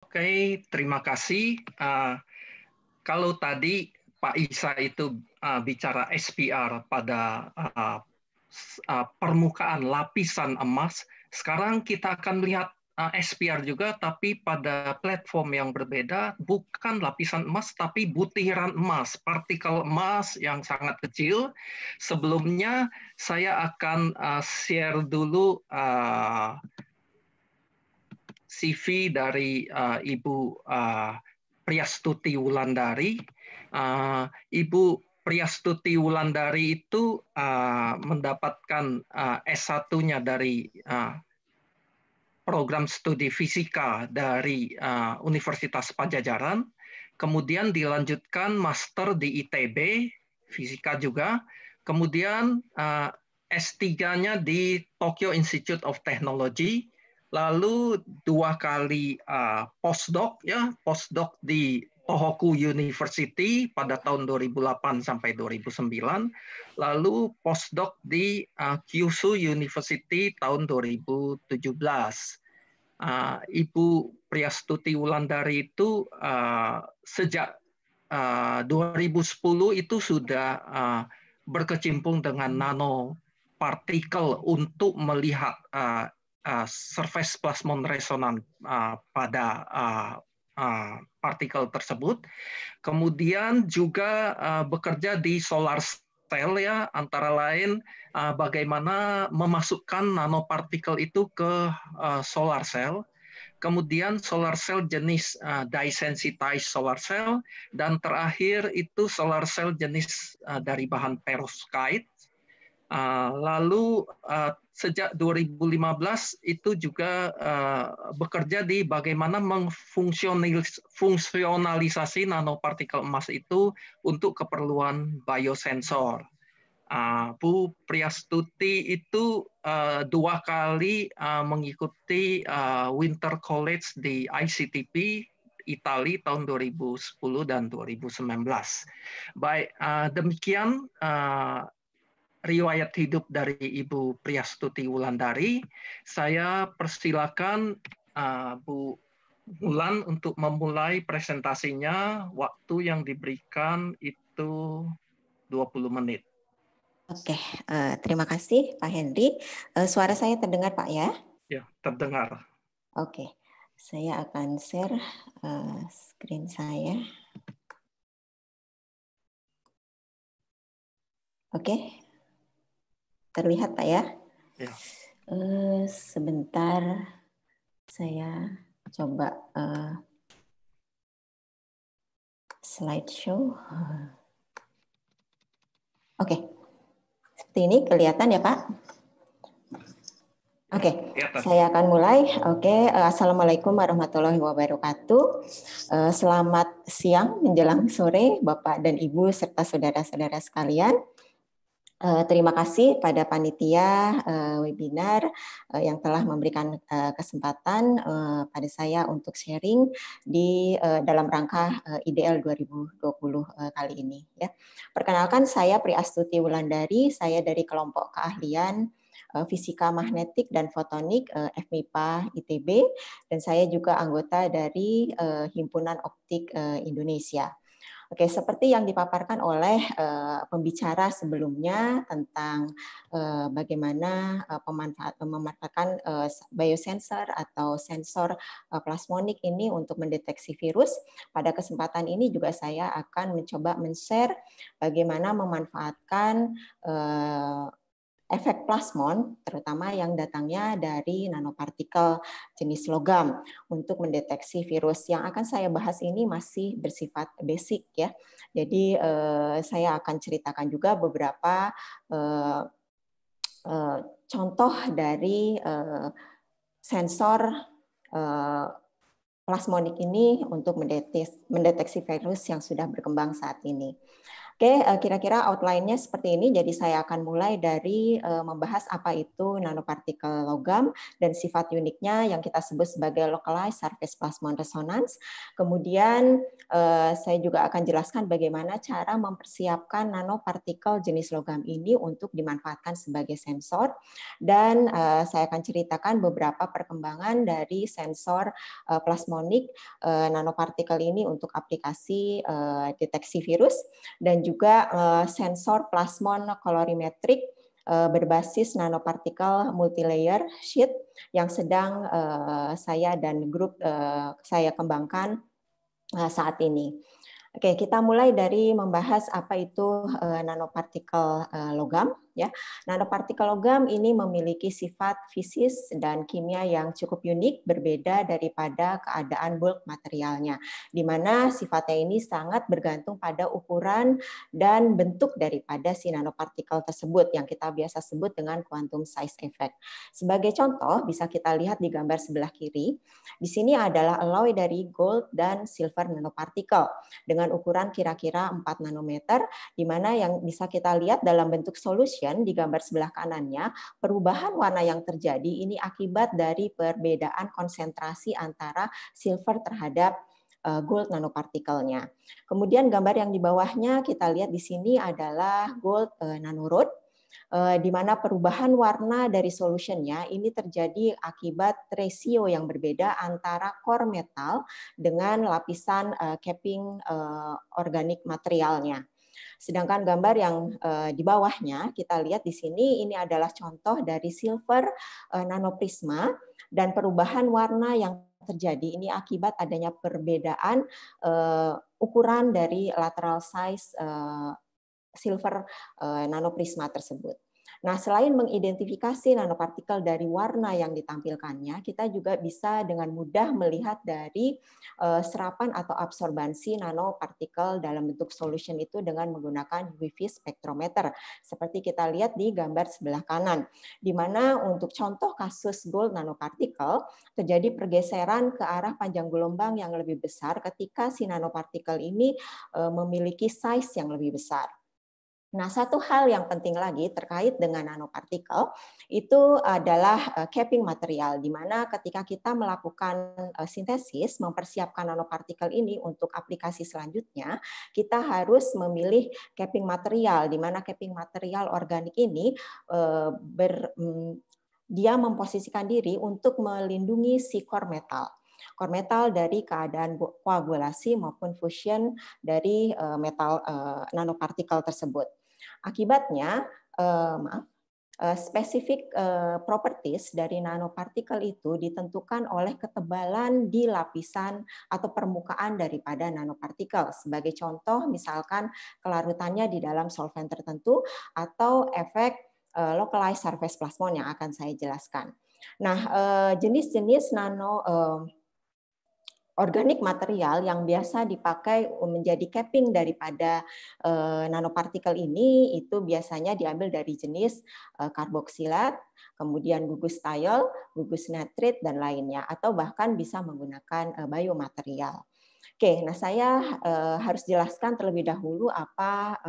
Oke, terima kasih. Kalau tadi Pak Isa itu bicara SPR pada permukaan lapisan emas, sekarang kita akan lihat SPR juga, tapi pada platform yang berbeda, bukan lapisan emas, tapi butiran emas, partikel emas yang sangat kecil. Sebelumnya, saya akan share dulu CV dari Ibu Priastuti Wulandari. Ibu Priastuti Wulandari itu mendapatkan S1-nya dari program studi fisika dari Universitas Pajajaran, kemudian dilanjutkan master di ITB, fisika juga, kemudian S3-nya di Tokyo Institute of Technology, lalu 2 kali postdoc di Tohoku University pada tahun 2008 sampai 2009, lalu postdoc di Kyushu University tahun 2017. Ibu Priastuti Wulandari itu sejak 2010 itu sudah berkecimpung dengan nanopartikel untuk melihat surface plasmon resonan pada partikel tersebut. Kemudian juga bekerja di solar cell ya, antara lain bagaimana memasukkan nanopartikel itu ke solar cell. Kemudian solar cell jenis dye-sensitized solar cell, dan terakhir itu solar cell jenis dari bahan perovskite. Lalu sejak 2015 itu juga bekerja di bagaimana mengfungsionalisasi nanopartikel emas itu untuk keperluan biosensor. Bu Priastuti itu 2 kali mengikuti Winter College di ICTP Italia tahun 2010 dan 2019. Baik, demikian riwayat hidup dari Ibu Priastuti Wulandari. Saya persilakan Bu Wulan untuk memulai presentasinya. Waktu yang diberikan itu 20 menit. Oke, terima kasih Pak Henry. Suara saya terdengar Pak ya? Ya, terdengar. Oke, saya akan share screen saya. Oke, terlihat Pak ya? Ya. Sebentar, saya coba slideshow. Oke, seperti ini kelihatan ya Pak? Oke, saya akan mulai. Oke, Assalamualaikum warahmatullahi wabarakatuh. Selamat siang menjelang sore Bapak dan Ibu serta saudara-saudara sekalian. Terima kasih pada panitia webinar yang telah memberikan kesempatan pada saya untuk sharing di dalam rangka IDL 2020 kali ini. Ya. Perkenalkan, saya Priastuti Wulandari, saya dari kelompok keahlian Fisika Magnetik dan Fotonik FMIPA ITB, dan saya juga anggota dari Himpunan Optik Indonesia. Oke, seperti yang dipaparkan oleh pembicara sebelumnya tentang bagaimana memanfaatkan biosensor atau sensor plasmonik ini untuk mendeteksi virus. Pada kesempatan ini juga saya akan mencoba men-share bagaimana memanfaatkan efek plasmon, terutama yang datangnya dari nanopartikel jenis logam untuk mendeteksi virus. Yang akan saya bahas ini masih bersifat basic ya. Jadi saya akan ceritakan juga beberapa contoh dari sensor plasmonik ini untuk mendeteksi virus yang sudah berkembang saat ini. Oke, kira-kira outline-nya seperti ini. Jadi saya akan mulai dari membahas apa itu nanopartikel logam dan sifat uniknya yang kita sebut sebagai localized surface plasmon resonance. Kemudian saya juga akan jelaskan bagaimana cara mempersiapkan nanopartikel jenis logam ini untuk dimanfaatkan sebagai sensor. Dan saya akan ceritakan beberapa perkembangan dari sensor plasmonik nanopartikel ini untuk aplikasi deteksi virus, dan juga sensor plasmon kolorimetrik berbasis nanopartikel multilayer sheet yang sedang saya dan grup saya kembangkan saat ini. Oke, kita mulai dari membahas apa itu nanopartikel logam. Ya, nanopartikel logam ini memiliki sifat fisis dan kimia yang cukup unik, berbeda daripada keadaan bulk materialnya, di mana sifatnya ini sangat bergantung pada ukuran dan bentuk daripada si nanopartikel tersebut yang kita biasa sebut dengan quantum size effect. Sebagai contoh, bisa kita lihat di gambar sebelah kiri. Di sini adalah alloy dari gold dan silver nanopartikel dengan ukuran kira-kira 4 nanometer, di mana yang bisa kita lihat dalam bentuk solution di gambar sebelah kanannya, perubahan warna yang terjadi ini akibat dari perbedaan konsentrasi antara silver terhadap gold nanopartikelnya. Kemudian gambar yang di bawahnya kita lihat di sini adalah gold nanorod, di mana perubahan warna dari solutionnya ini terjadi akibat rasio yang berbeda antara core metal dengan lapisan capping organik materialnya. Sedangkan gambar yang di bawahnya kita lihat di sini ini adalah contoh dari silver nanoprisma, dan perubahan warna yang terjadi ini akibat adanya perbedaan ukuran dari lateral size silver nanoprisma tersebut. Nah, selain mengidentifikasi nanopartikel dari warna yang ditampilkannya, kita juga bisa dengan mudah melihat dari serapan atau absorbansi nanopartikel dalam bentuk solution itu dengan menggunakan UV spektrometer, seperti kita lihat di gambar sebelah kanan, di mana untuk contoh kasus gold nanopartikel terjadi pergeseran ke arah panjang gelombang yang lebih besar ketika si nanopartikel ini memiliki size yang lebih besar. Nah, satu hal yang penting lagi terkait dengan nanopartikel itu adalah capping material, di mana ketika kita melakukan sintesis, mempersiapkan nanopartikel ini untuk aplikasi selanjutnya, kita harus memilih capping material, di mana capping material organik ini dia memposisikan diri untuk melindungi si core metal. Core metal dari keadaan koagulasi maupun fusion dari metal nanopartikel tersebut. Akibatnya, spesifik properties dari nanopartikel itu ditentukan oleh ketebalan di lapisan atau permukaan daripada nanopartikel. Sebagai contoh, misalkan kelarutannya di dalam solvent tertentu atau efek localized surface plasmon yang akan saya jelaskan. Nah, jenis-jenis organik material yang biasa dipakai menjadi capping daripada nanopartikel ini itu biasanya diambil dari jenis karboksilat, kemudian gugus thiol, gugus nitrit, dan lainnya, atau bahkan bisa menggunakan biomaterial. Oke, nah saya harus jelaskan terlebih dahulu apa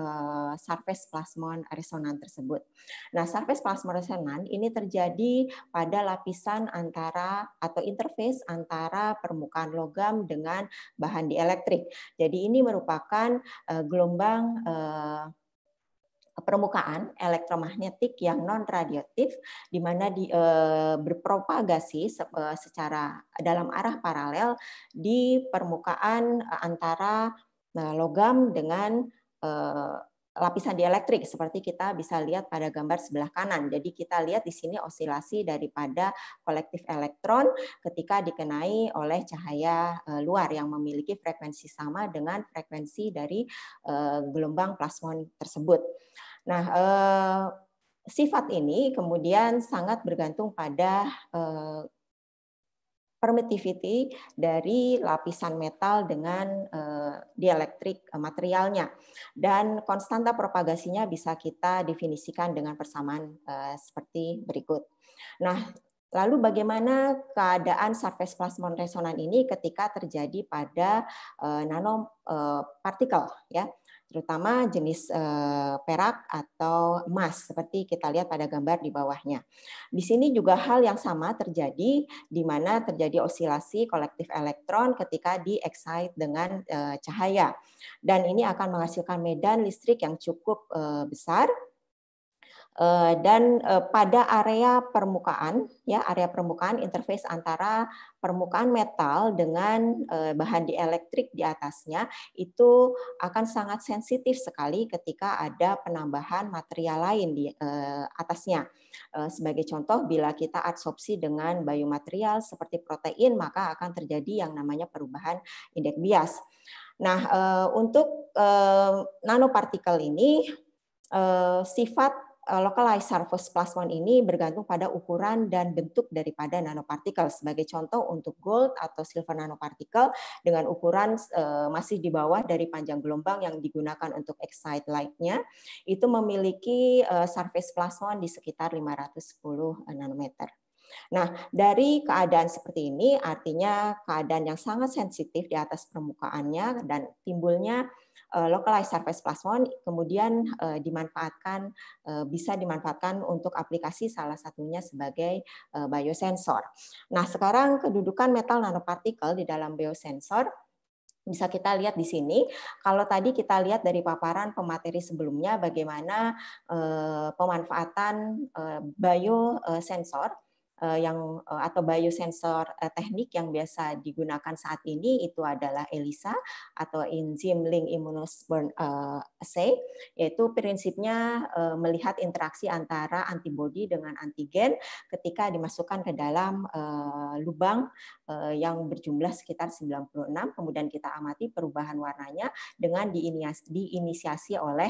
surface plasmon resonan tersebut. Nah, surface plasmon resonan ini terjadi pada lapisan antara atau interface antara permukaan logam dengan bahan dielektrik. Jadi ini merupakan gelombang permukaan elektromagnetik yang non-radioaktif, di mana berpropagasi secara dalam arah paralel di permukaan antara logam dengan lapisan dielektrik, seperti kita bisa lihat pada gambar sebelah kanan. Jadi kita lihat di sini osilasi daripada kolektif elektron ketika dikenai oleh cahaya luar yang memiliki frekuensi sama dengan frekuensi dari gelombang plasmon tersebut. Nah, sifat ini kemudian sangat bergantung pada permittivity dari lapisan metal dengan dielektrik materialnya, dan konstanta propagasinya bisa kita definisikan dengan persamaan seperti berikut. Nah, lalu bagaimana keadaan surface plasmon resonan ini ketika terjadi pada nanopartikel, ya? terutama jenis perak atau emas seperti kita lihat pada gambar di bawahnya. Di sini juga hal yang sama terjadi, di mana terjadi osilasi kolektif elektron ketika di-excite dengan cahaya. Dan ini akan menghasilkan medan listrik yang cukup besar. Dan pada area permukaan, ya area permukaan interface antara permukaan metal dengan bahan dielektrik di atasnya itu akan sangat sensitif sekali ketika ada penambahan material lain di atasnya. Sebagai contoh, bila kita adsorpsi dengan biomaterial seperti protein, maka akan terjadi yang namanya perubahan indeks bias. Nah, untuk nanopartikel ini sifat localized surface plasmon ini bergantung pada ukuran dan bentuk daripada nanopartikel. Sebagai contoh untuk gold atau silver nanopartikel dengan ukuran masih di bawah dari panjang gelombang yang digunakan untuk excite light-nya, itu memiliki surface plasmon di sekitar 510 nanometer. Nah, dari keadaan seperti ini artinya keadaan yang sangat sensitif di atas permukaannya dan timbulnya localized surface plasmon kemudian bisa dimanfaatkan untuk aplikasi salah satunya sebagai biosensor. Nah, sekarang kedudukan metal nanopartikel di dalam biosensor bisa kita lihat di sini. Kalau tadi kita lihat dari paparan pemateri sebelumnya bagaimana pemanfaatan biosensor atau biosensor teknik yang biasa digunakan saat ini itu adalah ELISA atau Enzyme Link Immunosorbent Assay, yaitu prinsipnya melihat interaksi antara antibodi dengan antigen ketika dimasukkan ke dalam lubang yang berjumlah sekitar 96, kemudian kita amati perubahan warnanya dengan diinisiasi oleh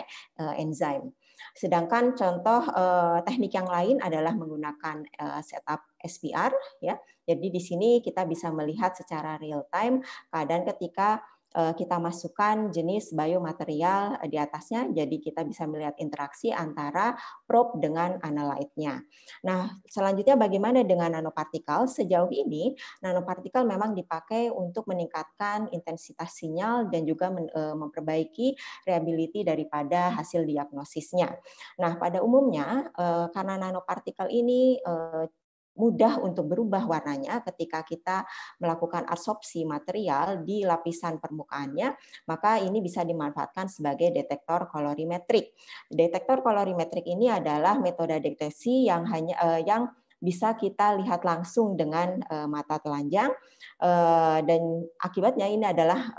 enzim. Sedangkan contoh teknik yang lain adalah menggunakan setup SPR, ya. Jadi di sini kita bisa melihat secara real time keadaan ketika kita masukkan jenis biomaterial di atasnya, jadi kita bisa melihat interaksi antara probe dengan analyte-nya. Nah, selanjutnya bagaimana dengan nanopartikel? Sejauh ini, nanopartikel memang dipakai untuk meningkatkan intensitas sinyal dan juga memperbaiki reliability daripada hasil diagnosisnya. Nah, pada umumnya, karena nanopartikel ini mudah untuk berubah warnanya ketika kita melakukan adsorpsi material di lapisan permukaannya, maka ini bisa dimanfaatkan sebagai detektor kolorimetrik. Detektor kolorimetrik ini adalah metode deteksi yang bisa kita lihat langsung dengan mata telanjang, dan akibatnya ini adalah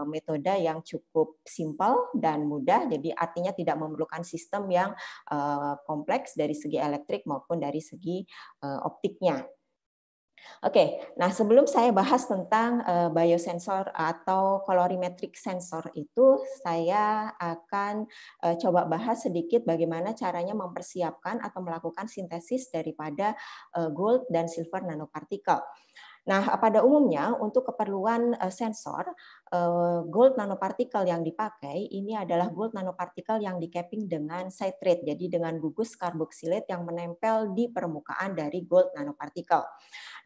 metode yang cukup simpel dan mudah, jadi artinya tidak memerlukan sistem yang kompleks dari segi elektrik maupun dari segi optiknya. Oke, nah sebelum saya bahas tentang biosensor atau colorimetric sensor itu, saya akan coba bahas sedikit bagaimana caranya mempersiapkan atau melakukan sintesis daripada gold dan silver nanopartikel. Nah, pada umumnya untuk keperluan sensor, gold nanopartikel yang dipakai ini adalah gold nanopartikel yang di-capping dengan citrate, jadi dengan gugus karboksilat yang menempel di permukaan dari gold nanopartikel.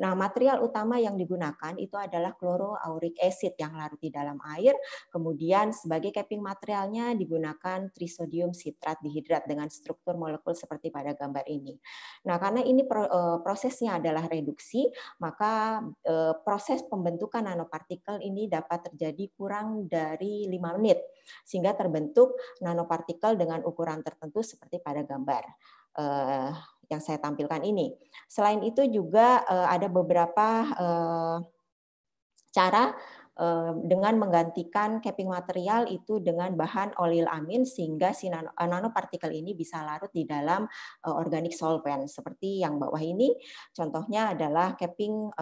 Nah, material utama yang digunakan itu adalah chloroauric acid yang larut di dalam air, kemudian sebagai capping materialnya digunakan trisodium citrat dihidrat dengan struktur molekul seperti pada gambar ini. Nah, karena ini prosesnya adalah reduksi, maka proses pembentukan nanopartikel ini dapat terjadi kurang dari 5 menit, sehingga terbentuk nanopartikel dengan ukuran tertentu seperti pada gambar yang saya tampilkan ini. Selain itu juga ada beberapa cara dengan menggantikan capping material itu dengan bahan olil amin sehingga si nanopartikel ini bisa larut di dalam organic solvent seperti yang bawah ini. Contohnya adalah capping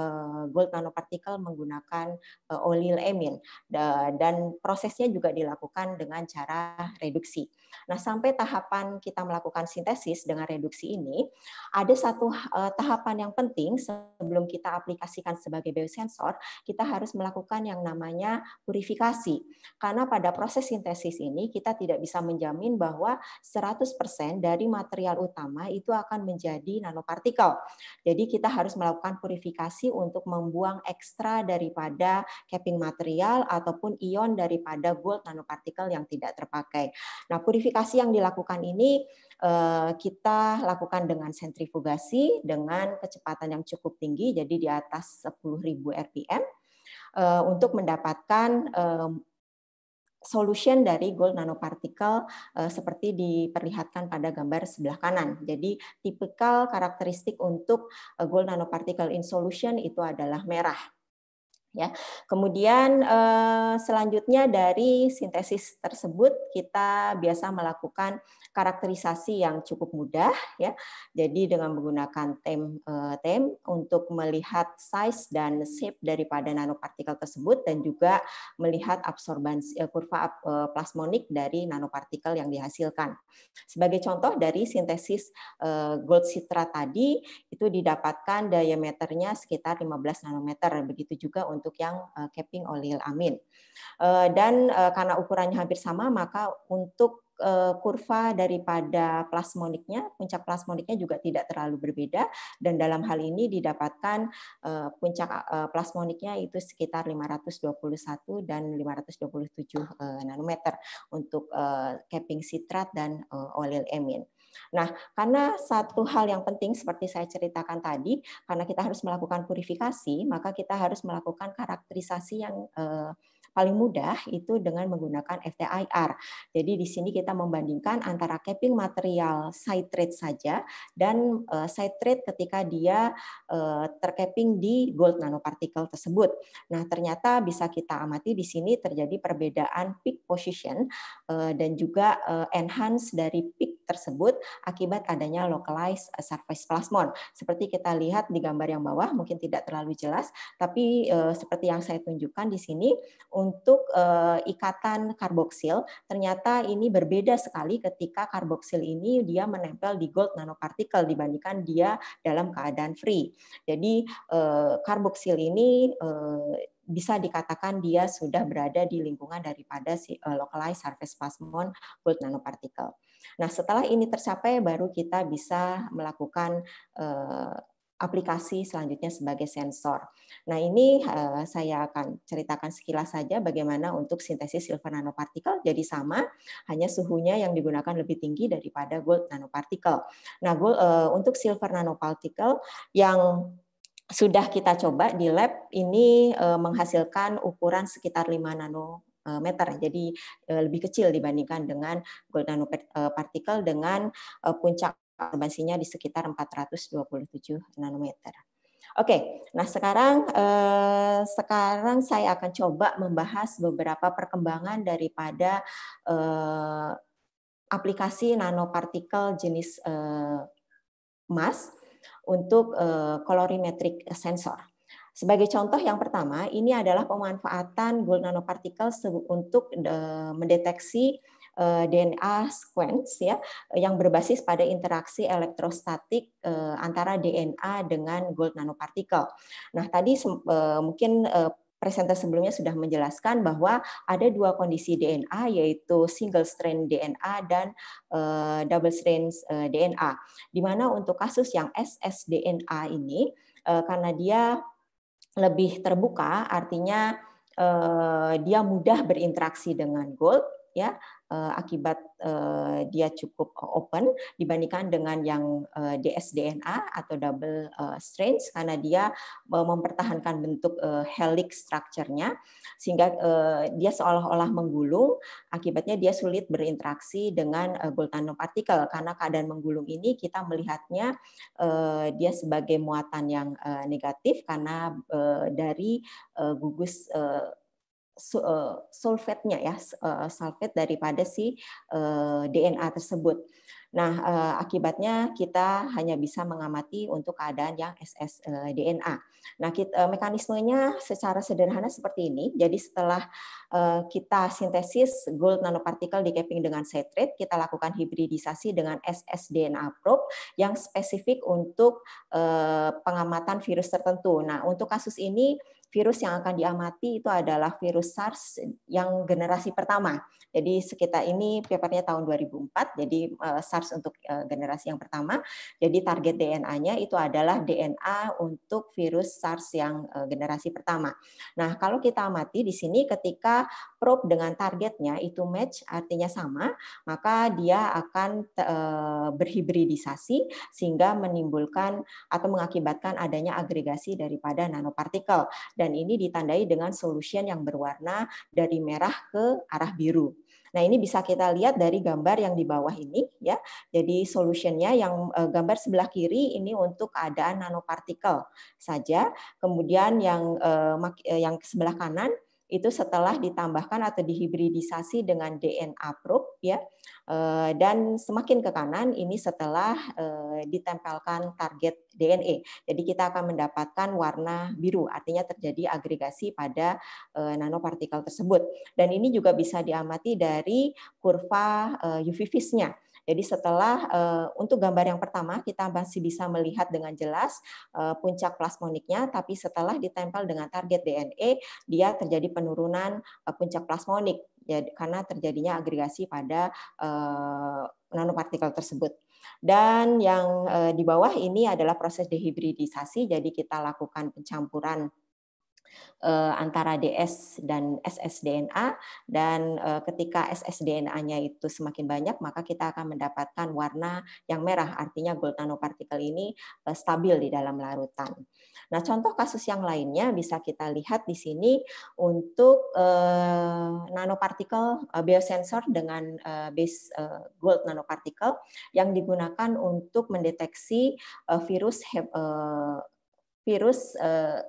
gold nanopartikel menggunakan olil amin dan prosesnya juga dilakukan dengan cara reduksi. Nah, sampai tahapan kita melakukan sintesis dengan reduksi ini, ada satu tahapan yang penting sebelum kita aplikasikan sebagai biosensor, kita harus melakukan yang namanya purifikasi. Karena pada proses sintesis ini kita tidak bisa menjamin bahwa 100% dari material utama itu akan menjadi nanopartikel. Jadi kita harus melakukan purifikasi untuk membuang ekstra daripada capping material ataupun ion daripada gold nanopartikel yang tidak terpakai. Nah, purifikasi yang dilakukan ini kita lakukan dengan sentrifugasi dengan kecepatan yang cukup tinggi, jadi di atas 10.000 rpm, untuk mendapatkan solution dari gold nanopartikel seperti diperlihatkan pada gambar sebelah kanan. Jadi tipikal karakteristik untuk gold nanoparticle in solution itu adalah merah. Ya, kemudian selanjutnya dari sintesis tersebut kita biasa melakukan karakterisasi yang cukup mudah, ya. Jadi dengan menggunakan tem untuk melihat size dan shape daripada nanopartikel tersebut dan juga melihat absorbansi kurva plasmonik dari nanopartikel yang dihasilkan. Sebagai contoh dari sintesis gold citra tadi itu didapatkan diameternya sekitar 15 nanometer, begitu juga untuk yang capping oleil amin. Dan karena ukurannya hampir sama, maka untuk kurva daripada plasmoniknya, puncak plasmoniknya juga tidak terlalu berbeda, dan dalam hal ini didapatkan puncak plasmoniknya itu sekitar 521 dan 527 nanometer untuk capping citrat dan oleil amin. Nah, karena satu hal yang penting seperti saya ceritakan tadi, karena kita harus melakukan purifikasi, maka kita harus melakukan karakterisasi yang paling mudah itu dengan menggunakan FTIR. Jadi di sini kita membandingkan antara capping material citrate saja dan citrate ketika dia tercapping di gold nanoparticle tersebut. Nah, ternyata bisa kita amati di sini terjadi perbedaan peak position dan juga enhance dari peak tersebut akibat adanya localized surface plasmon. Seperti kita lihat di gambar yang bawah, mungkin tidak terlalu jelas, tapi seperti yang saya tunjukkan di sini, untuk ikatan karboksil, ternyata ini berbeda sekali ketika karboksil ini dia menempel di gold nanopartikel dibandingkan dia dalam keadaan free. Jadi karboksil ini bisa dikatakan dia sudah berada di lingkungan daripada si localized surface plasmon gold nanoparticle. Nah, setelah ini tercapai, baru kita bisa melakukan aplikasi selanjutnya sebagai sensor. Nah, ini saya akan ceritakan sekilas saja bagaimana untuk sintesis silver nanopartikel. Jadi sama, hanya suhunya yang digunakan lebih tinggi daripada gold nanopartikel. Nah, untuk silver nanopartikel yang sudah kita coba di lab ini menghasilkan ukuran sekitar 5 nanometer, jadi lebih kecil dibandingkan dengan gold nanopartikel dengan puncak absorbansinya di sekitar 427 nanometer. Oke, nah sekarang saya akan coba membahas beberapa perkembangan daripada aplikasi nanopartikel jenis emas untuk colorimetric sensor. Sebagai contoh yang pertama, ini adalah pemanfaatan gold nanopartikel untuk mendeteksi DNA sequence ya yang berbasis pada interaksi elektrostatik antara DNA dengan gold nanopartikel. Nah, tadi mungkin presenter sebelumnya sudah menjelaskan bahwa ada dua kondisi DNA, yaitu single strand DNA dan double strand DNA. Di mana untuk kasus yang ssDNA ini karena dia lebih terbuka, artinya dia mudah berinteraksi dengan gold, ya, akibat dia cukup open dibandingkan dengan yang dsDNA atau double strands karena dia mempertahankan bentuk helix structure-nya sehingga dia seolah-olah menggulung, akibatnya dia sulit berinteraksi dengan gold nanopartikel. Karena keadaan menggulung ini kita melihatnya dia sebagai muatan yang negatif karena dari gugus sulfatnya ya, sulfat daripada si DNA tersebut. Nah, akibatnya kita hanya bisa mengamati untuk keadaan yang ssDNA. Nah, mekanismenya secara sederhana seperti ini. Jadi setelah kita sintesis gold nanopartikel di capping dengan citrate, kita lakukan hibridisasi dengan ssDNA probe yang spesifik untuk pengamatan virus tertentu. Nah, untuk kasus ini virus yang akan diamati itu adalah virus SARS yang generasi pertama. Jadi sekitar ini papernya tahun 2004, jadi SARS untuk generasi yang pertama. Jadi target DNA-nya itu adalah DNA untuk virus SARS yang generasi pertama. Nah, kalau kita amati di sini ketika probe dengan targetnya itu match, artinya sama, maka dia akan berhibridisasi sehingga menimbulkan atau mengakibatkan adanya agregasi daripada nanopartikel. Dan ini ditandai dengan solution yang berwarna dari merah ke arah biru. Nah, ini bisa kita lihat dari gambar yang di bawah ini ya. Jadi solutionnya yang gambar sebelah kiri ini untuk keadaan nanopartikel saja. Kemudian yang sebelah kanan itu setelah ditambahkan atau dihibridisasi dengan DNA probe ya. Dan semakin ke kanan ini setelah ditempelkan target DNA. Jadi kita akan mendapatkan warna biru, artinya terjadi agregasi pada nanopartikel tersebut. Dan ini juga bisa diamati dari kurva UV vis-nya. Jadi setelah untuk gambar yang pertama kita masih bisa melihat dengan jelas puncak plasmoniknya, tapi setelah ditempel dengan target DNA dia terjadi penurunan puncak plasmonik ya, karena terjadinya agregasi pada nanopartikel tersebut. Dan yang di bawah ini adalah proses dehibridisasi, jadi kita lakukan pencampuran antara DS dan ssDNA, dan ketika ssDNA-nya itu semakin banyak maka kita akan mendapatkan warna yang merah, artinya gold nanopartikel ini stabil di dalam larutan. Nah, contoh kasus yang lainnya bisa kita lihat di sini untuk nanopartikel biosensor dengan base gold nanopartikel yang digunakan untuk mendeteksi virus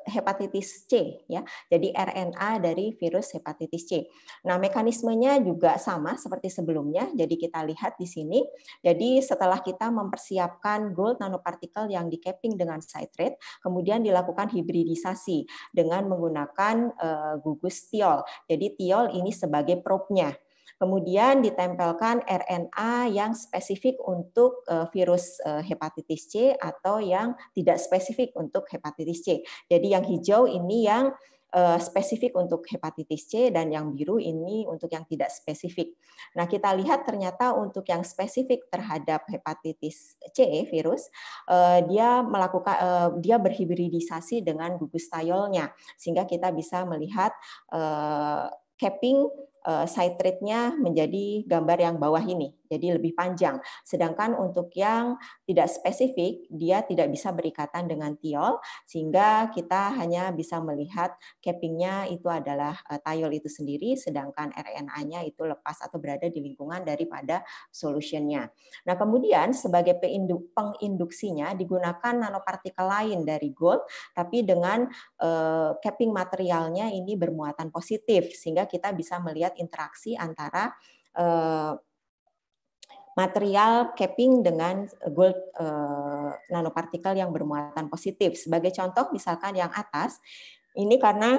hepatitis C ya. Jadi RNA dari virus hepatitis C. Nah, mekanismenya juga sama seperti sebelumnya. Jadi kita lihat di sini. Jadi setelah kita mempersiapkan gold nanopartikel yang di capping dengan citrate, kemudian dilakukan hibridisasi dengan menggunakan gugus thiol. Jadi thiol ini sebagai probe-nya. Kemudian ditempelkan RNA yang spesifik untuk virus hepatitis C atau yang tidak spesifik untuk hepatitis C. Jadi yang hijau ini yang spesifik untuk hepatitis C dan yang biru ini untuk yang tidak spesifik. Nah, kita lihat ternyata untuk yang spesifik terhadap hepatitis C virus, dia berhibridisasi dengan gugus thiolnya sehingga kita bisa melihat capping citrate-nya menjadi gambar yang bawah ini, jadi lebih panjang. Sedangkan untuk yang tidak spesifik, dia tidak bisa berikatan dengan thiol, sehingga kita hanya bisa melihat capping-nya itu adalah thiol itu sendiri, sedangkan RNA-nya itu lepas atau berada di lingkungan daripada solution-nya. Nah, kemudian sebagai penginduksinya digunakan nanopartikel lain dari gold, tapi dengan capping materialnya ini bermuatan positif, sehingga kita bisa melihat interaksi antara material capping dengan gold nanopartikel yang bermuatan positif. Sebagai contoh, misalkan yang atas, ini karena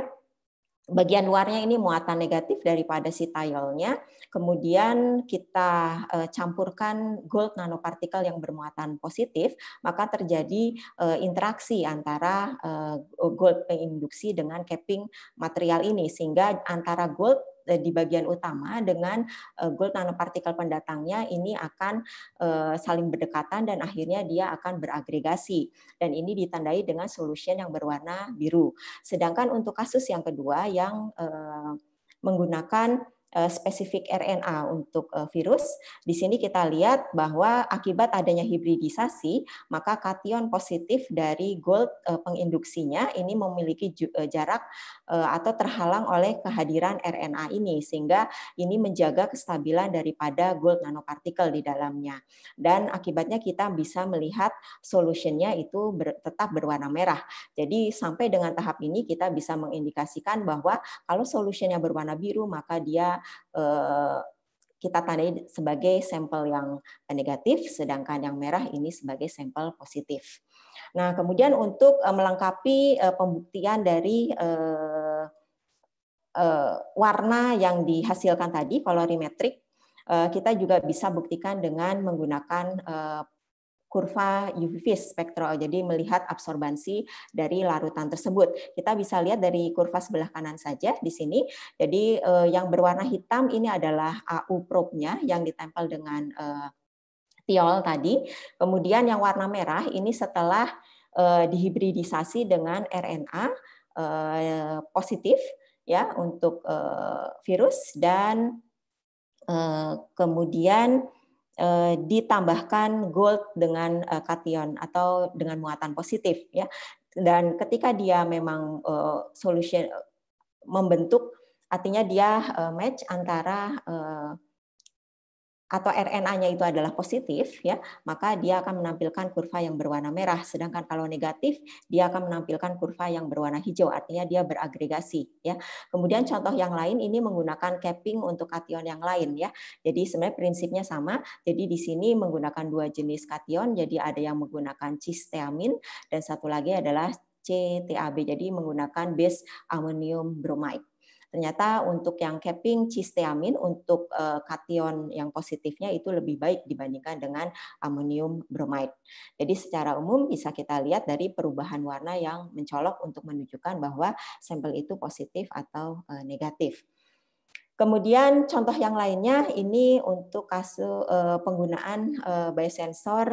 bagian luarnya ini muatan negatif daripada si thiolnya, kemudian kita campurkan gold nanopartikel yang bermuatan positif, maka terjadi interaksi antara gold penginduksi dengan capping material ini, sehingga antara gold di bagian utama dengan gold nanopartikel pendatangnya ini akan saling berdekatan dan akhirnya dia akan beragregasi, dan ini ditandai dengan solution yang berwarna biru. Sedangkan untuk kasus yang kedua yang menggunakan spesifik RNA untuk virus, di sini kita lihat bahwa akibat adanya hibridisasi, maka kation positif dari gold penginduksinya ini memiliki jarak atau terhalang oleh kehadiran RNA ini, sehingga ini menjaga kestabilan daripada gold nanopartikel di dalamnya. Dan akibatnya kita bisa melihat solutionnya itu tetap berwarna merah. Jadi sampai dengan tahap ini kita bisa mengindikasikan bahwa kalau solutionnya berwarna biru, maka dia kita tandai sebagai sampel yang negatif, sedangkan yang merah ini sebagai sampel positif. Nah, kemudian untuk melengkapi pembuktian dari warna yang dihasilkan tadi, colorimetric, kita juga bisa buktikan dengan menggunakan kurva UV spektral, jadi melihat absorbansi dari larutan tersebut. Kita bisa lihat dari kurva sebelah kanan saja di sini. Jadi yang berwarna hitam ini adalah AU probe-nya yang ditempel dengan thiol tadi. Kemudian yang warna merah ini setelah dihibridisasi dengan RNA positif ya untuk virus, dan kemudian ditambahkan gold dengan kation atau dengan muatan positif ya. Dan ketika dia memang solution membentuk, artinya dia match antara atau RNA-nya itu adalah positif ya, maka dia akan menampilkan kurva yang berwarna merah. Sedangkan kalau negatif, dia akan menampilkan kurva yang berwarna hijau, artinya dia beragregasi ya. Kemudian contoh yang lain ini menggunakan capping untuk kation yang lain ya. Jadi sebenarnya prinsipnya sama. Jadi di sini menggunakan dua jenis kation, jadi ada yang menggunakan cisteamin dan satu lagi adalah CTAB, jadi menggunakan base ammonium bromide. Ternyata untuk yang capping cisteamin untuk kation yang positifnya itu lebih baik dibandingkan dengan amonium bromide. Jadi secara umum bisa kita lihat dari perubahan warna yang mencolok untuk menunjukkan bahwa sampel itu positif atau negatif. Kemudian contoh yang lainnya ini untuk kasus penggunaan biosensor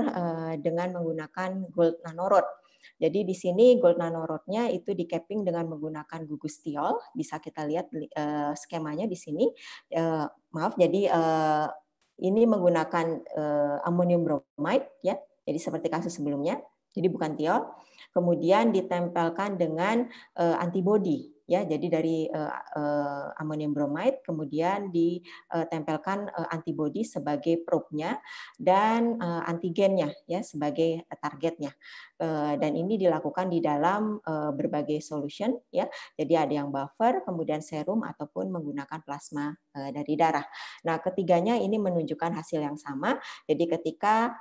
dengan menggunakan gold nanorod. Jadi di sini gold nanorod-nya itu di capping dengan menggunakan gugus thiol. Bisa kita lihat skemanya di sini. Maaf, jadi ini menggunakan amonium bromide ya. Jadi seperti kasus sebelumnya. Jadi bukan thiol. Kemudian ditempelkan dengan antibody ya. Jadi dari amonium bromide kemudian ditempelkan antibody sebagai probe-nya dan antigennya ya sebagai targetnya. Dan ini dilakukan di dalam berbagai solution ya. Jadi ada yang buffer, kemudian serum ataupun menggunakan plasma dari darah. Nah, ketiganya ini menunjukkan hasil yang sama. Jadi ketika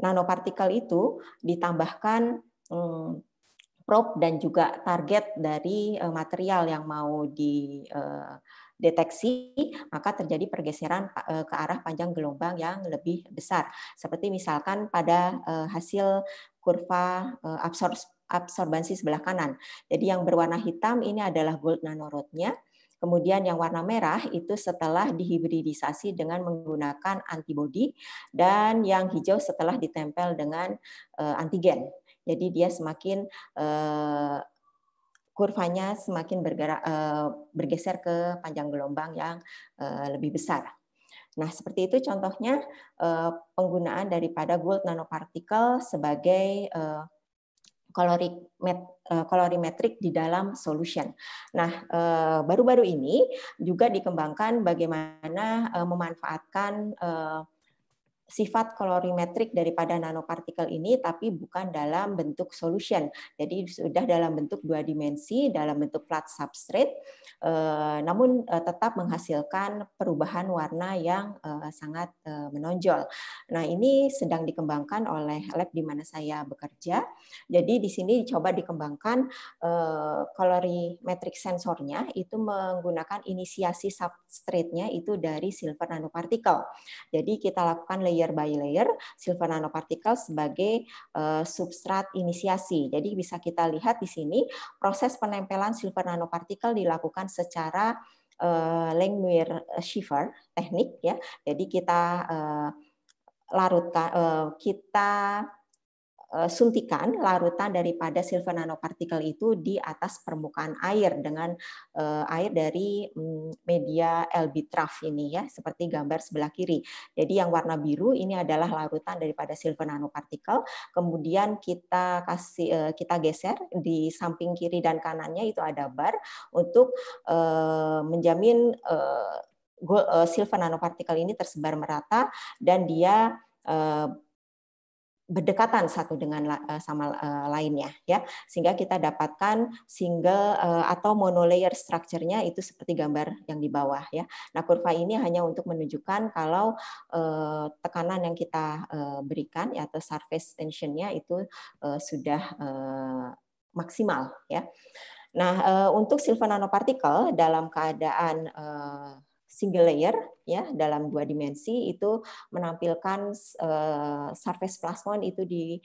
nanopartikel itu ditambahkan probe dan juga target dari material yang mau dideteksi, maka terjadi pergeseran ke arah panjang gelombang yang lebih besar. Seperti misalkan pada hasil kurva absorbansi sebelah kanan. Jadi yang berwarna hitam ini adalah gold nanorod-nya. Kemudian yang warna merah itu setelah dihibridisasi dengan menggunakan antibody, dan yang hijau setelah ditempel dengan antigen. Jadi dia semakin kurvanya semakin bergeser ke panjang gelombang yang lebih besar. Nah, seperti itu contohnya penggunaan daripada gold nanoparticle sebagai colorimetric di dalam solution. Nah, baru-baru ini juga dikembangkan bagaimana memanfaatkan sifat colorimetric daripada nanopartikel ini, tapi bukan dalam bentuk solution. Jadi sudah dalam bentuk dua dimensi, dalam bentuk flat substrate, namun tetap menghasilkan perubahan warna yang sangat menonjol. Nah, ini sedang dikembangkan oleh lab di mana saya bekerja. Jadi di sini coba dikembangkan colorimetric sensornya itu menggunakan inisiasi substrate-nya itu dari silver nanoparticle. Jadi kita lakukan layer by layer silver nanoparticle sebagai substrat inisiasi. Jadi bisa kita lihat di sini proses penempelan silver nanoparticle dilakukan secara Langmuir Shiver teknik ya. Jadi kita larutkan, kita suntikan larutan daripada silver nanoparticle itu di atas permukaan air dengan air dari media albitraf ini ya, seperti gambar sebelah kiri. Jadi yang warna biru ini adalah larutan daripada silver nanoparticle. Kemudian kita geser di samping kiri dan kanannya itu ada bar untuk menjamin silver nanoparticle ini tersebar merata dan dia berdekatan satu dengan sama lainnya ya, sehingga kita dapatkan single atau monolayer structure-nya itu seperti gambar yang di bawah ya. Nah, kurva ini hanya untuk menunjukkan kalau tekanan yang kita berikan ya, atau surface tension-nya itu sudah maksimal ya. Nah, untuk silver nanoparticle dalam keadaan single layer ya dalam 2 dimensi itu menampilkan surface plasmon itu di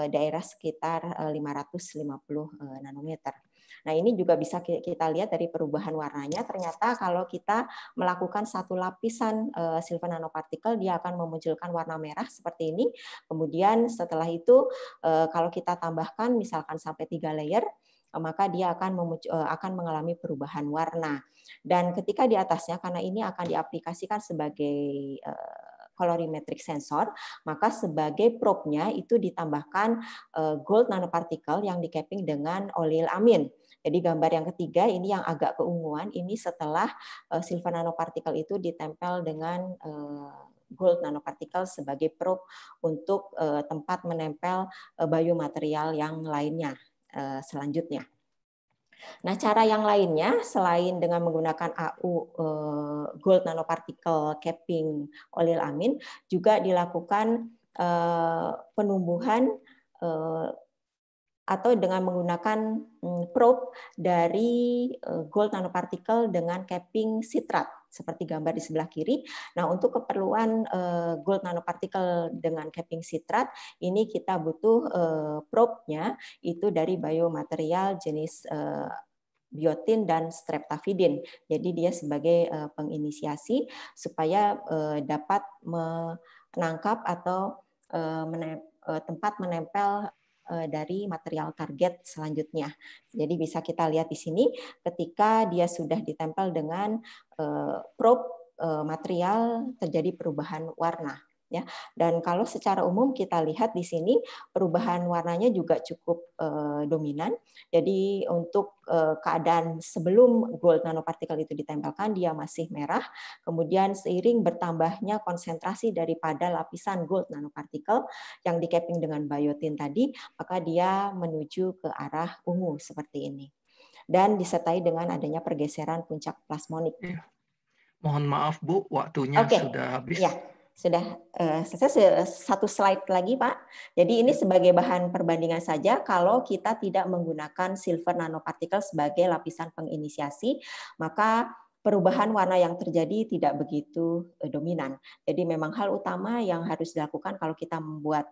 daerah sekitar 550 nanometer. Nah, ini juga bisa kita lihat dari perubahan warnanya. Ternyata kalau kita melakukan satu lapisan silver nanopartikel, dia akan memunculkan warna merah seperti ini. Kemudian setelah itu kalau kita tambahkan misalkan sampai 3 layer, maka dia akan mengalami perubahan warna. Dan ketika di atasnya, karena ini akan diaplikasikan sebagai colorimetric sensor, maka sebagai probe-nya itu ditambahkan gold nanopartikel yang di-capping dengan oleil amin. Jadi gambar yang ketiga ini yang agak keunguan, ini setelah silver nanopartikel itu ditempel dengan gold nanopartikel sebagai probe untuk tempat menempel biomaterial yang lainnya selanjutnya. Nah, cara yang lainnya selain dengan menggunakan AU gold nanoparticle capping oleil amin juga dilakukan penumbuhan atau dengan menggunakan probe dari gold nanoparticle dengan capping citrat seperti gambar di sebelah kiri. Nah, untuk keperluan gold nanoparticle dengan capping citrat, ini kita butuh probe-nya itu dari biomaterial jenis biotin dan streptavidin. Jadi dia sebagai penginisiasi supaya dapat menangkap atau tempat menempel dari material target selanjutnya. Jadi bisa kita lihat di sini ketika dia sudah ditempel dengan probe material terjadi perubahan warna. Ya, dan kalau secara umum kita lihat di sini perubahan warnanya juga cukup dominan. Jadi untuk keadaan sebelum gold nanopartikel itu ditempelkan dia masih merah. Kemudian seiring bertambahnya konsentrasi daripada lapisan gold nanopartikel yang di-capping dengan biotin tadi, maka dia menuju ke arah ungu seperti ini. Dan disertai dengan adanya pergeseran puncak plasmonik. Ya. Mohon maaf Bu, waktunya sudah habis. Ya. Sudah selesai, satu slide lagi Pak. Jadi ini sebagai bahan perbandingan saja kalau kita tidak menggunakan silver nanopartikel sebagai lapisan penginisiasi, maka perubahan warna yang terjadi tidak begitu dominan. Jadi memang hal utama yang harus dilakukan kalau kita membuat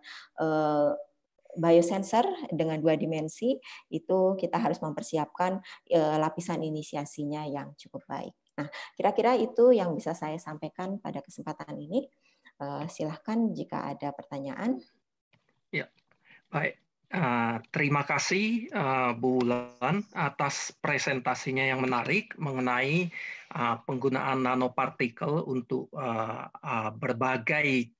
biosensor dengan 2 dimensi, itu kita harus mempersiapkan lapisan inisiasinya yang cukup baik. Nah, kira-kira itu yang bisa saya sampaikan pada kesempatan ini. Silahkan jika ada pertanyaan. Ya, baik. Terima kasih Bu Wulan atas presentasinya yang menarik mengenai penggunaan nanopartikel untuk berbagai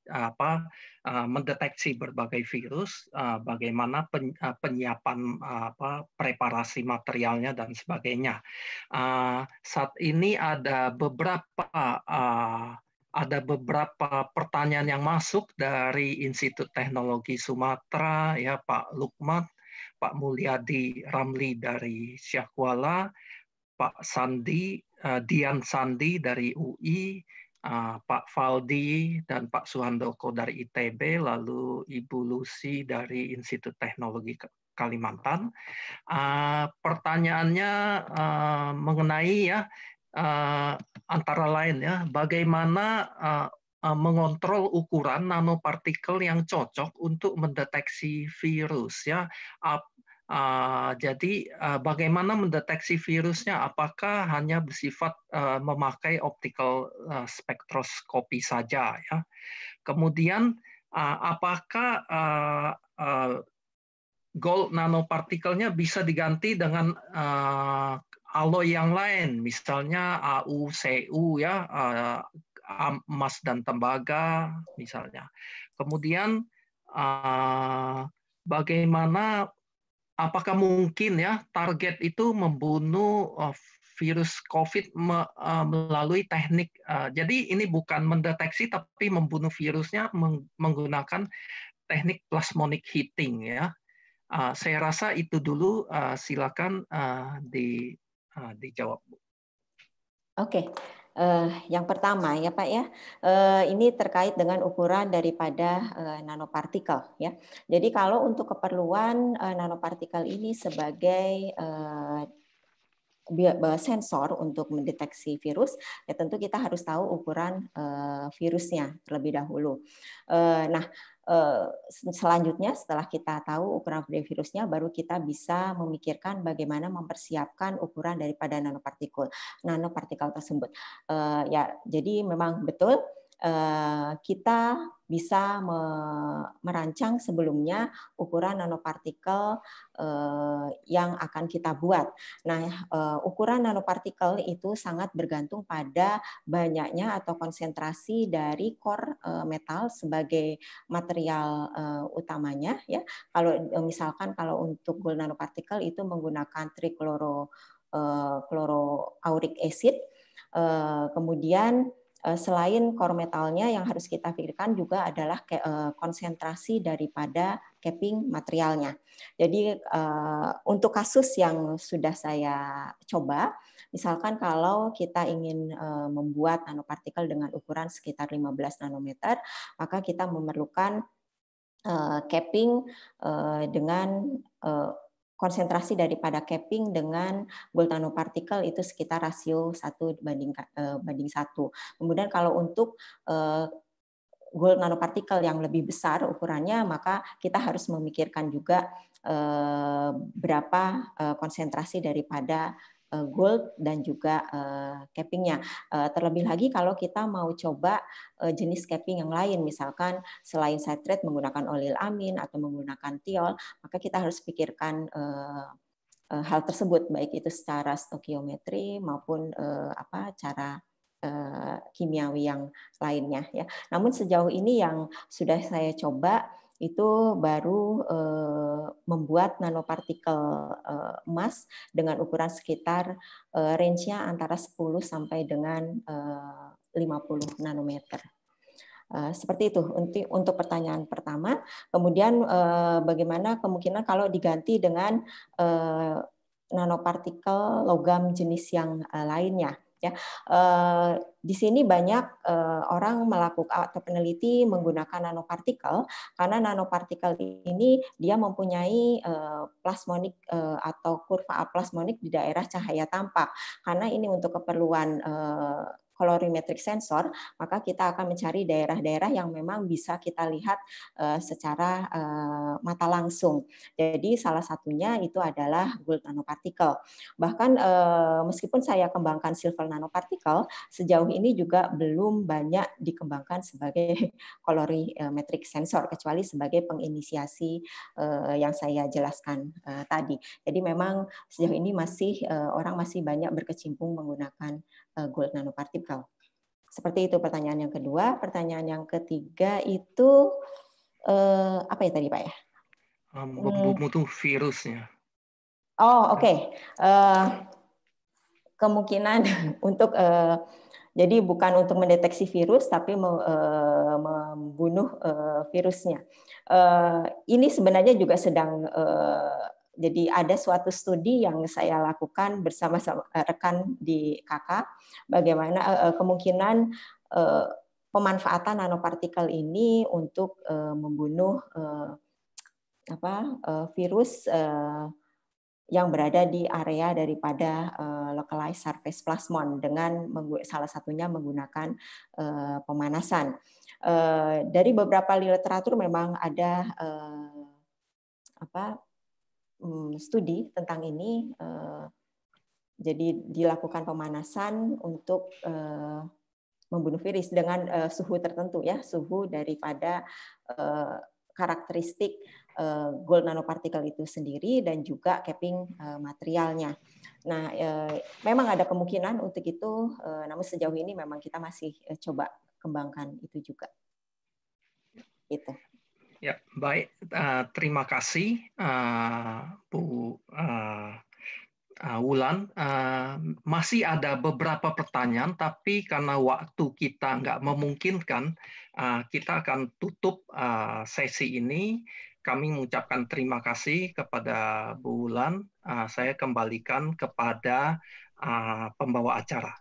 mendeteksi berbagai virus, bagaimana penyiapan preparasi materialnya dan sebagainya. Saat ini ada beberapa pertanyaan yang masuk dari Institut Teknologi Sumatera, ya Pak Lukman, Pak Mulyadi Ramli dari Syahkuala, Pak Sandi, Dian Sandi dari UI, Pak Faldi dan Pak Suhandoko dari ITB, lalu Ibu Lucy dari Institut Teknologi Kalimantan. Pertanyaannya mengenai ya antara lain ya bagaimana mengontrol ukuran nanopartikel yang cocok untuk mendeteksi virus ya. Jadi bagaimana mendeteksi virusnya? Apakah hanya bersifat memakai optical spektroskopi saja ya? Kemudian apakah gold nanopartikelnya bisa diganti dengan alloy yang lain, misalnya AU, CU ya, emas dan tembaga misalnya. Kemudian bagaimana, apakah mungkin ya target itu membunuh virus COVID melalui teknik, jadi ini bukan mendeteksi tapi membunuh virusnya menggunakan teknik plasmonic heating ya. Saya rasa itu dulu, silakan dijawab. Oke, yang pertama ya Pak ya, ini terkait dengan ukuran daripada nanopartikel ya. Jadi kalau untuk keperluan nanopartikel ini sebagai sensor untuk mendeteksi virus, ya tentu kita harus tahu ukuran virusnya terlebih dahulu. Nah, selanjutnya setelah kita tahu ukuran dari virusnya, baru kita bisa memikirkan bagaimana mempersiapkan ukuran daripada nanopartikel tersebut. Ya, jadi memang betul kita bisa merancang sebelumnya ukuran nanopartikel yang akan kita buat. Nah, ukuran nanopartikel itu sangat bergantung pada banyaknya atau konsentrasi dari core metal sebagai material utamanya. Ya, kalau misalkan kalau untuk gold nanopartikel itu menggunakan chloroauric acid, kemudian selain core metalnya yang harus kita pikirkan juga adalah konsentrasi daripada capping materialnya. Jadi untuk kasus yang sudah saya coba, misalkan kalau kita ingin membuat nanopartikel dengan ukuran sekitar 15 nanometer, maka kita memerlukan capping dengan konsentrasi daripada capping dengan gold nanopartikel itu sekitar rasio 1 banding 1. Kemudian kalau untuk gold nanopartikel yang lebih besar ukurannya, maka kita harus memikirkan juga berapa konsentrasi daripada gold dan juga cappingnya. Terlebih lagi kalau kita mau coba jenis capping yang lain, misalkan selain citrate menggunakan olil amin atau menggunakan thiol, maka kita harus pikirkan hal tersebut, baik itu secara stokiometri maupun cara kimiawi yang lainnya. Ya. Namun sejauh ini yang sudah saya coba itu baru membuat nanopartikel emas dengan ukuran sekitar range-nya antara 10 sampai dengan 50 nanometer. Seperti itu untuk pertanyaan pertama. Kemudian bagaimana kemungkinan kalau diganti dengan nanopartikel logam jenis yang lainnya. Ya, di sini banyak orang melakukan atau peneliti menggunakan nanopartikel karena nanopartikel ini dia mempunyai plasmonik atau kurva plasmonik di daerah cahaya tampak. Karena ini untuk keperluan colorimetric sensor, maka kita akan mencari daerah-daerah yang memang bisa kita lihat secara mata langsung. Jadi salah satunya itu adalah gold nanopartikel. Bahkan meskipun saya kembangkan silver nanopartikel, sejauh ini juga belum banyak dikembangkan sebagai colorimetric sensor, kecuali sebagai penginisiasi yang saya jelaskan tadi. Jadi memang sejauh ini masih orang masih banyak berkecimpung menggunakan gold nanopartikel. Seperti itu pertanyaan yang kedua. Pertanyaan yang ketiga itu apa ya tadi Pak ya? Membunuh virusnya. Oh oke. Kemungkinan untuk jadi bukan untuk mendeteksi virus tapi membunuh virusnya. Ini sebenarnya juga sedang jadi ada suatu studi yang saya lakukan bersama rekan di KK, bagaimana kemungkinan pemanfaatan nanopartikel ini untuk membunuh virus yang berada di area daripada localized surface plasmon dengan salah satunya menggunakan pemanasan. Dari beberapa literatur memang ada studi tentang ini, jadi dilakukan pemanasan untuk membunuh virus dengan suhu tertentu ya, suhu daripada karakteristik gold nanopartikel itu sendiri dan juga capping materialnya. Nah, memang ada kemungkinan untuk itu, namun sejauh ini memang kita masih coba kembangkan itu juga. Itu. Ya, baik. Terima kasih, Bu Wulan. Masih ada beberapa pertanyaan, tapi karena waktu kita nggak memungkinkan, kita akan tutup sesi ini. Kami mengucapkan terima kasih kepada Bu Wulan. Saya kembalikan kepada pembawa acara.